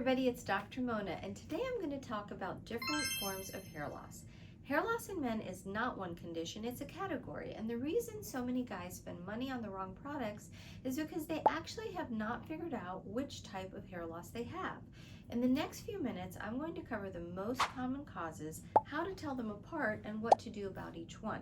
everybody, it's Dr. Mona, and today I'm going to talk about different forms of hair loss. Hair loss in men is not one condition, it's a category, and the reason so many guys spend money on the wrong products is because they actually have not figured out which type of hair loss they have. In the next few minutes, I'm going to cover the most common causes, how to tell them apart, and what to do about each one.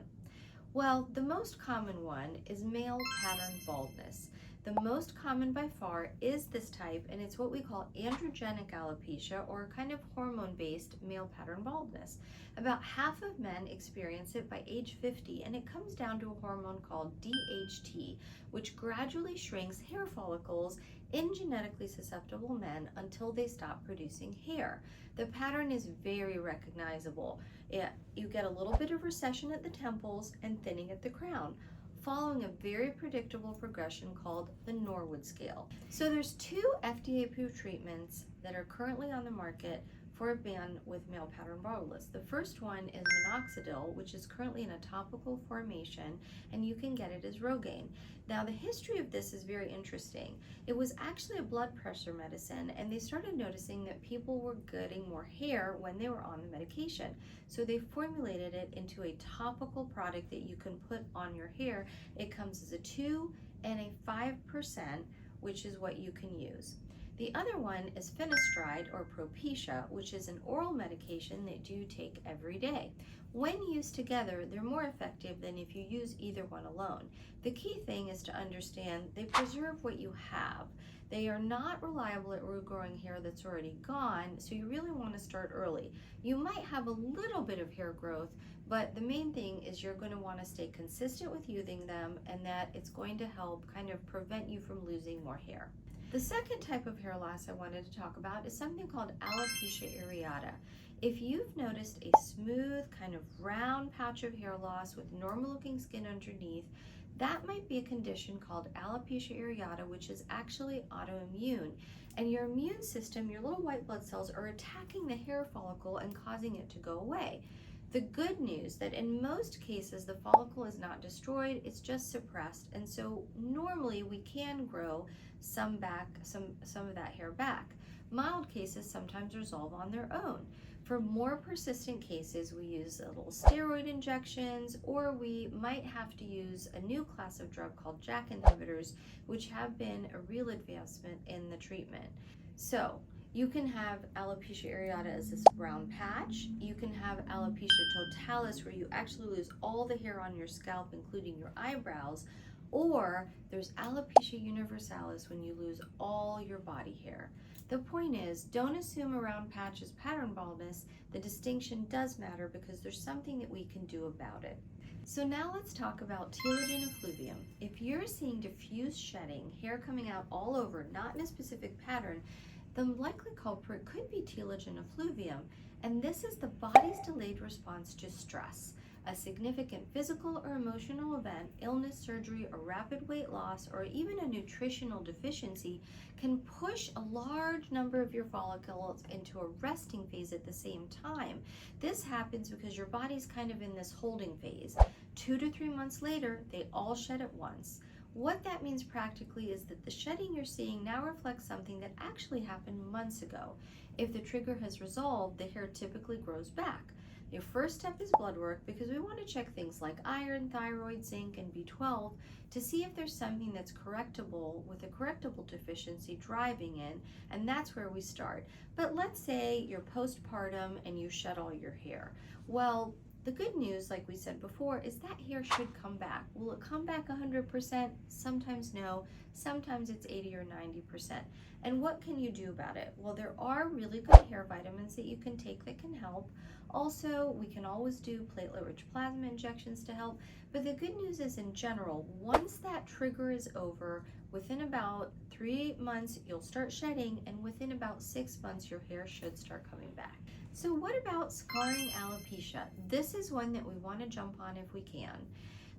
Well, the most common one is male pattern baldness. The most common by far is this type, and it's what we call androgenetic alopecia, or kind of hormone-based male pattern baldness. About half of men experience it by age 50, and it comes down to a hormone called DHT, which gradually shrinks hair follicles in genetically susceptible men until they stop producing hair. The pattern is very recognizable. You get a little bit of recession at the temples and thinning at the crown, following a very predictable progression called the Norwood scale. So there's two FDA-approved treatments that are currently on the market for a man with male pattern baldness. The first one is minoxidil, which is currently in a topical formation, and you can get it as Rogaine. Now, the history of this is very interesting. It was actually a blood pressure medicine, and they started noticing that people were getting more hair when they were on the medication. So they formulated it into a topical product that you can put on your hair. It comes as a 2 and a 5%, which is what you can use. The other one is finasteride or Propecia, which is an oral medication that you take every day. When used together, they're more effective than if you use either one alone. The key thing is to understand they preserve what you have. They are not reliable at regrowing hair that's already gone, so you really want to start early. You might have a little bit of hair growth, but the main thing is you're going to want to stay consistent with using them, and that it's going to help kind of prevent you from losing more hair. The second type of hair loss I wanted to talk about is something called alopecia areata. If you've noticed a smooth, kind of round patch of hair loss with normal looking skin underneath, that might be a condition called alopecia areata, which is actually autoimmune. And your immune system, your little white blood cells, are attacking the hair follicle and causing it to go away. The good news that in most cases the follicle is not destroyed, it's just suppressed, and so normally we can grow some of that hair back. Mild cases sometimes resolve on their own. For more persistent cases, we use little steroid injections, or we might have to use a new class of drug called JAK inhibitors, which have been a real advancement in the treatment. So you can have alopecia areata as this brown patch. You can have alopecia totalis, where you actually lose all the hair on your scalp, including your eyebrows. Or there's alopecia universalis, when you lose all your body hair. The point is, don't assume a round patch is pattern baldness. The distinction does matter because there's something that we can do about it. So now let's talk about telogen effluvium. If you're seeing diffuse shedding, hair coming out all over, not in a specific pattern, the likely culprit could be telogen effluvium, and this is the body's delayed response to stress. A significant physical or emotional event, illness, surgery, or rapid weight loss, or even a nutritional deficiency can push a large number of your follicles into a resting phase at the same time. This happens because your body's kind of in this holding phase. 2 to 3 months later, they all shed at once. What that means practically is that the shedding you're seeing now reflects something that actually happened months ago. If the trigger has resolved, the hair typically grows back. Your first step is blood work, because we want to check things like iron, thyroid, zinc, and B12 to see if there's something that's correctable with a correctable deficiency driving in, and that's where we start. But let's say you're postpartum and you shed all your hair. Well, the good news, like we said before, is that hair should come back. Will it come back 100%? Sometimes no, sometimes it's 80 or 90%. And what can you do about it? Well, there are really good hair vitamins that you can take that can help. Also, we can always do platelet-rich plasma injections to help. But the good news is, in general, once that trigger is over, within about 3 months, you'll start shedding, and within about 6 months, your hair should start coming back. So what about scarring alopecia? This is one that we want to jump on if we can.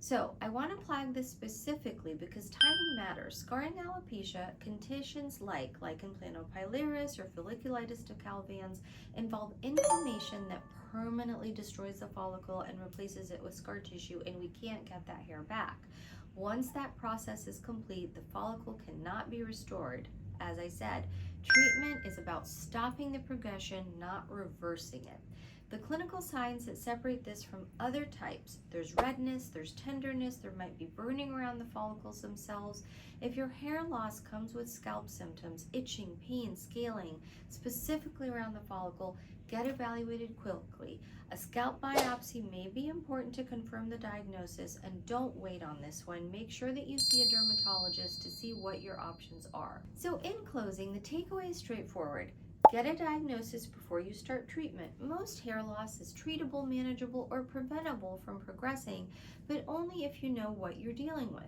So I want to flag this specifically because timing matters. Scarring alopecia, conditions like lichen planopilaris or folliculitis decalvans involve inflammation that permanently destroys the follicle and replaces it with scar tissue, and we can't get that hair back. Once that process is complete, the follicle cannot be restored, as I said, Treatment is about stopping the progression, not reversing it. The clinical signs that separate this from other types, there's redness, there's tenderness, there might be burning around the follicles themselves. If your hair loss comes with scalp symptoms, itching, pain, scaling, specifically around the follicle, get evaluated quickly. A scalp biopsy may be important to confirm the diagnosis, and don't wait on this one. Make sure that you see a dermatologist to see what your options are. So in closing, the takeaway is straightforward. Get a diagnosis before you start treatment. Most hair loss is treatable, manageable, or preventable from progressing, but only if you know what you're dealing with.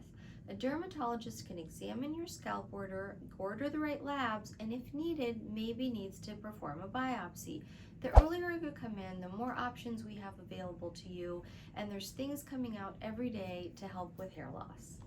A dermatologist can examine your scalp, order the right labs, and if needed, maybe needs to perform a biopsy. The earlier you come in, the more options we have available to you, and there's things coming out every day to help with hair loss.